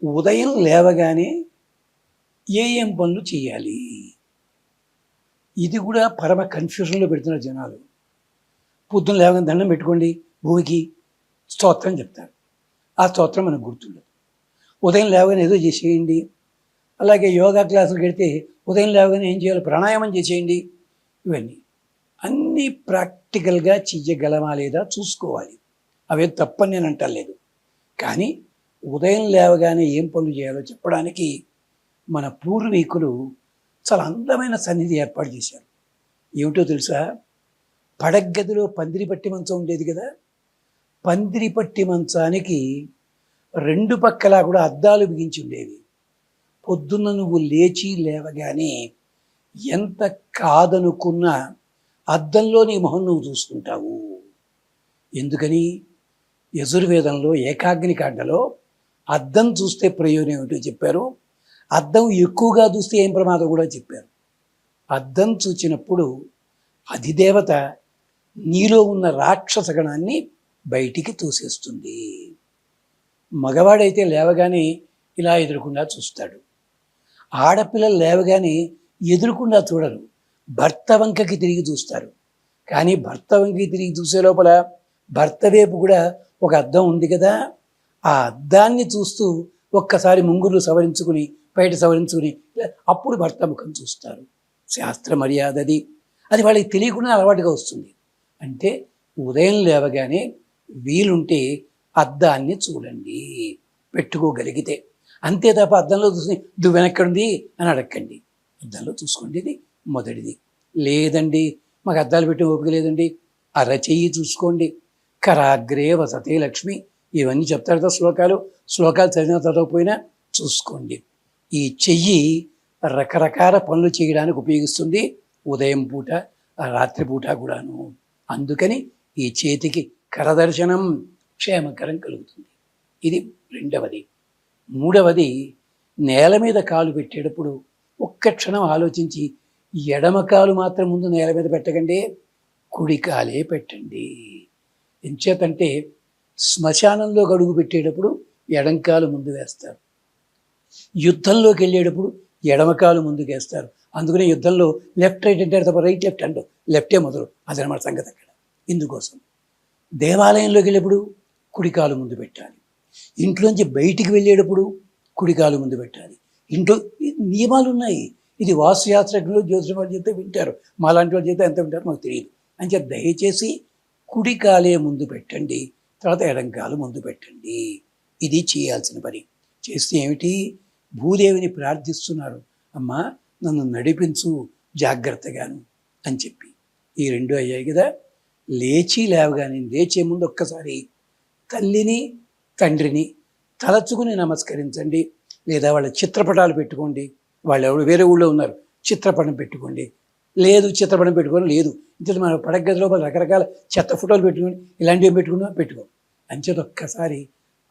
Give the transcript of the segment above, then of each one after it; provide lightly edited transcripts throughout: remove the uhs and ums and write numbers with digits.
ఉదయం లేవగానే ఏం పనులు చేయాలి? ఇది కూడా పరమ కన్ఫ్యూజన్లో పెడుతున్నారు జనాలు. పొద్దున్న లేవగానే దండం పెట్టుకోండి, భూమికి స్తోత్రం చెప్తారు. ఆ స్తోత్రం మనకు గుర్తుండదు. ఉదయం లేవగానే ఏదో చేసేయండి. అలాగే యోగా క్లాసులు పెడితే ఉదయం లేవగానే ఏం చేయాలి? ప్రాణాయామం చేసేయండి. ఇవన్నీ అన్నీ ప్రాక్టికల్గా చెయ్యగలమా లేదా చూసుకోవాలి. అవే తప్పని నేను అంటలేదు. కానీ ఉదయం లేవగానే ఏం పనులు చేయాలో చెప్పడానికి మన పూర్వీకులు చాలా అందమైన సన్నిధి ఏర్పాటు చేశారు. ఏమిటో తెలుసా? పడగ్గదిలో పందిరి పట్టి మంచం ఉండేది కదా. పందిరి పట్టి మంచానికి రెండు పక్కలా కూడా అద్దాలు బిగించి ఉండేవి. పొద్దున్న నువ్వు లేవగానే ఎంత కాదనుకున్నా అద్దంలో నీ మొహం నువ్వు చూసుకుంటావు. ఎందుకని? యజుర్వేదంలో ఏకాగ్ని కాండలో అద్దం చూస్తే ప్రయోజనం ఏమిటో చెప్పారు. అద్దం ఎక్కువగా చూస్తే ఏం ప్రమాదం కూడా చెప్పారు. అద్దం చూచినప్పుడు అధిదేవత నీలో ఉన్న రాక్షస గణాన్ని బయటికి తోసేస్తుంది. మగవాడైతే లేవగానే ఇలా ఎదురుకుండా చూస్తాడు. ఆడపిల్లలు లేవగానే ఎదురుకుండా చూడరు, భర్త వంకకి తిరిగి చూస్తారు. కానీ భర్త వంకకి తిరిగి చూసే లోపల భర్త వైపు కూడా ఒక అద్దం ఉంది కదా, ఆ అద్దాన్ని చూస్తూ ఒక్కసారి ముంగురు సవరించుకుని బయట సవరించుకుని అప్పుడు భర్త ముఖం చూస్తారు. శాస్త్ర మర్యాద అది. అది వాళ్ళకి తెలియకుండా అలవాటుగా వస్తుంది. అంటే ఉదయం లేవగానే వీలుంటే అద్దాన్ని చూడండి, పెట్టుకోగలిగితే. అంతే తప్ప అద్దంలో చూసి నువ్వు వెనక్కడుంది అని అడగండి. అద్దంలో చూసుకోండి, ఇది మొదటిది. లేదండి మాకు అద్దాలు పెట్టి ఓపిక లేదండి, అరచెయ్యి చూసుకోండి. కరాగ్రే వసతే లక్ష్మి, ఇవన్నీ చెప్తారు కదా శ్లోకాలు చదివిన చదవకపోయినా చూసుకోండి. ఈ చెయ్యి రకరకాల పనులు చేయడానికి ఉపయోగిస్తుంది, ఉదయం పూట రాత్రిపూట కూడాను. అందుకని ఈ చేతికి కరదర్శనం క్షేమకరం కలుగుతుంది. ఇది రెండవది. మూడవది, నేల మీద కాలు పెట్టేటప్పుడు ఒక్క క్షణం ఆలోచించి ఎడమ కాలు మాత్రం ముందు నేల మీద పెట్టకండి, కుడి కాలే పెట్టండి. ఎంచేతంటే శ్మశానంలో గడుగు పెట్టేటప్పుడు ఎడంకాలు ముందు వేస్తారు, యుద్ధంలోకి వెళ్ళేటప్పుడు ఎడమకాలు ముందుకు వేస్తారు. అందుకనే యుద్ధంలో లెఫ్ట్ రైట్ అంటారు తప్ప రైట్ లెఫ్ట్ అంటారు, లెఫ్టే మొదలు. అదనమాట సంగతి అక్కడ. ఇందుకోసం దేవాలయంలోకి వెళ్ళేప్పుడు కుడికాలు ముందు పెట్టాలి, ఇంట్లోంచి బయటికి వెళ్ళేటప్పుడు కుడికాలు ముందు పెట్టాలి. ఇంట్లో నియమాలు ఉన్నాయి. ఇది వాస్తుశాస్త్రజ్ఞులు జ్యోతిషం వాళ్ళు చెప్తే వింటారు, మాలాంటి వాళ్ళు చెప్తే ఎంత వింటారో మాకు తెలియదు. అని చెప్పి దయచేసి కుడికాలే ముందు పెట్టండి, తర్వాత ఎడంకాలు ముందు పెట్టండి. ఇది చేయాల్సిన పని. చేస్తే ఏమిటి? భూదేవిని ప్రార్థిస్తున్నారు, అమ్మా నన్ను నడిపించు జాగ్రత్తగాను అని చెప్పి. ఈ రెండు అయ్యాయి కదా. లేవగానే లేచే ముందు ఒక్కసారి తల్లిని తండ్రిని తలచుకుని నమస్కరించండి. లేదా వాళ్ళ చిత్రపటాలు పెట్టుకోండి. వాళ్ళు ఎవరు వేరే ఊళ్ళో ఉన్నారు, చిత్రపటం పెట్టుకోండి. లేదు చిత్రపటం పెట్టుకోండి, లేదు ఇంత మన పడగదిలో రకరకాల చెత్త ఫోటోలు పెట్టుకోండి, ఇలాంటివి పెట్టుకో. అంచేత ఒక్కసారి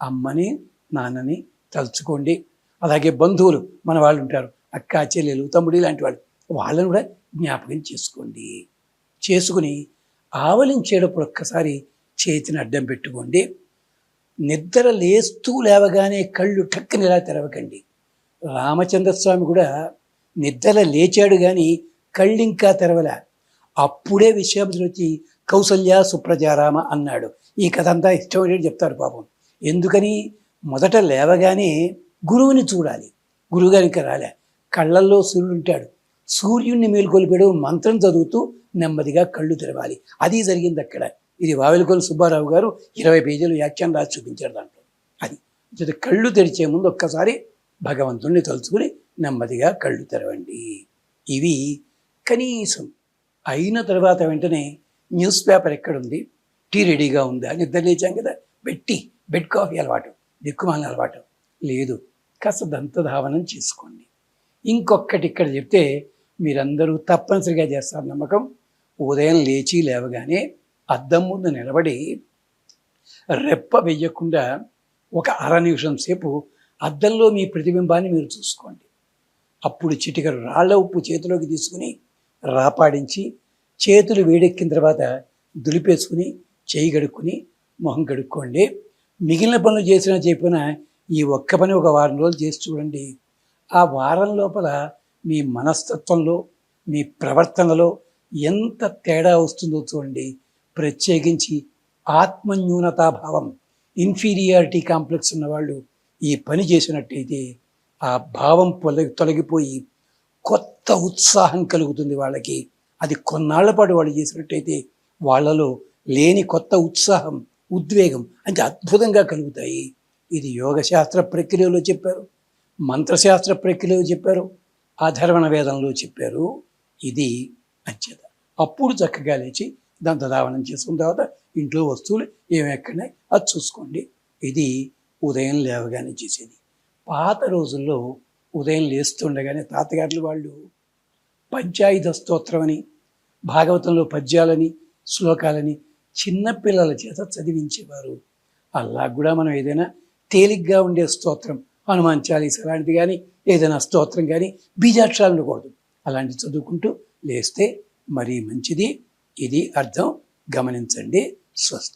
అమ్మని నాన్నని తలుచుకోండి. అలాగే బంధువులు మన వాళ్ళు ఉంటారు, అక్క చెల్లెలు తమ్ముడు ఇలాంటి వాళ్ళు, వాళ్ళని కూడా జ్ఞాపకం చేసుకోండి. చేసుకుని ఆవలించేటప్పుడు ఒక్కసారి చేతిని అడ్డం పెట్టుకోండి. నిద్ర లేవగానే కళ్ళు టక్కని ఇలా తెరవకండి. రామచంద్రస్వామి కూడా నిద్ర లేచాడు కానీ కళ్ళు ఇంకా తెరవలే. అప్పుడే విశ్వామిత్రుడు వచ్చి కౌసల్య సుప్రజారామ అన్నాడు. ఈ కథ అంతా ఇష్టం చెప్తారు పాపం. ఎందుకని? మొదట లేవగానే గురువుని చూడాలి. గురువుగారు ఇంకా రాలే, కళ్ళల్లో సూర్యుడు ఉంటాడు, సూర్యుడిని మేలుకొలిపాడు. మంత్రం చదువుతూ నెమ్మదిగా కళ్ళు తెరవాలి. అది జరిగింది అక్కడ. ఇది వావెలకొల్లు సుబ్బారావు గారు 20 పేజీలు వ్యాఖ్యానం రాసి చూపించారు దాంట్లో. అది కళ్ళు తెరిచే ముందు ఒక్కసారి భగవంతుణ్ణి తలుచుకుని నెమ్మదిగా కళ్ళు తెరవండి. ఇవి కనీసం అయిన తర్వాత వెంటనే న్యూస్ పేపర్ ఎక్కడుంది, టీ రెడీగా ఉందా, నిద్ర లేచాం కదా, బెడ్ కాఫీ అలవాటు, దిక్కుమాలిన అలవాటు లేదు, కాస్త దంతధావనం చేసుకోండి. ఇంకొకటి ఇక్కడ చెప్తే మీరందరూ తప్పనిసరిగా చేస్తారు నమ్మకం. ఉదయం లేవగానే అద్దం ముందు నిలబడి రెప్ప వెయ్యకుండా ఒక అర నిమిషం సేపు అద్దంలో మీ ప్రతిబింబాన్ని మీరు చూసుకోండి. అప్పుడు చిటికరు రాళ్ల ఉప్పు చేతిలోకి తీసుకుని రాపాడించి చేతులు వేడెక్కిన తర్వాత దులిపేసుకుని చేయి కడుక్కుని మొహం కడుక్కోండి. మిగిలిన పనులు చేసినా చెప్పినా ఈ ఒక్క పని ఒక వారం రోజులు చేసి చూడండి. ఆ వారం లోపల మీ మనస్తత్వంలో, మీ ప్రవర్తనలో ఎంత తేడా వస్తుందో చూడండి. ప్రత్యేకించి ఆత్మన్యూనతాభావం, ఇన్ఫీరియారిటీ కాంప్లెక్స్ ఉన్నవాళ్ళు ఈ పని చేసినట్టయితే ఆ భావం తొలగిపోయి కొత్త ఉత్సాహం కలుగుతుంది వాళ్ళకి. అది కొన్నాళ్ల పాటు వాళ్ళు చేసినట్టయితే వాళ్ళలో లేని కొత్త ఉత్సాహం, ఉద్వేగం అంటే అద్భుతంగా కలుగుతాయి. ఇది యోగశాస్త్ర ప్రక్రియలో చెప్పారు, మంత్రశాస్త్ర ప్రక్రియలో చెప్పారు, అధర్వణ వేదంలో చెప్పారు. ఇది అంచేత అప్పుడు చక్కగా లేచి దంతధావనం చేసుకున్న తర్వాత ఇంట్లో వస్తువులు ఏమెక్కడనే అది చూసుకోండి. ఇది ఉదయం లేవగానే చేసేది. పాత రోజుల్లో ఉదయం లేస్తుండగానే తాతగారులు వాళ్ళు పంచాయుధ స్తోత్రం అని, భాగవతంలో పద్యాలని, శ్లోకాలని చిన్నపిల్లల చేత చదివించేవారు. అలా కూడా మనం ఏదైనా తేలిగ్గా ఉండే స్తోత్రం, హనుమాన్ చాలీస అలాంటిది కానీ, ఏదైనా స్తోత్రం కానీ బీజాక్షరాలు ఉండకూడదు, అలాంటి చదువుకుంటూ లేస్తే మరీ మంచిది. ఇది అర్థం గమనించండి. స్వస్తి.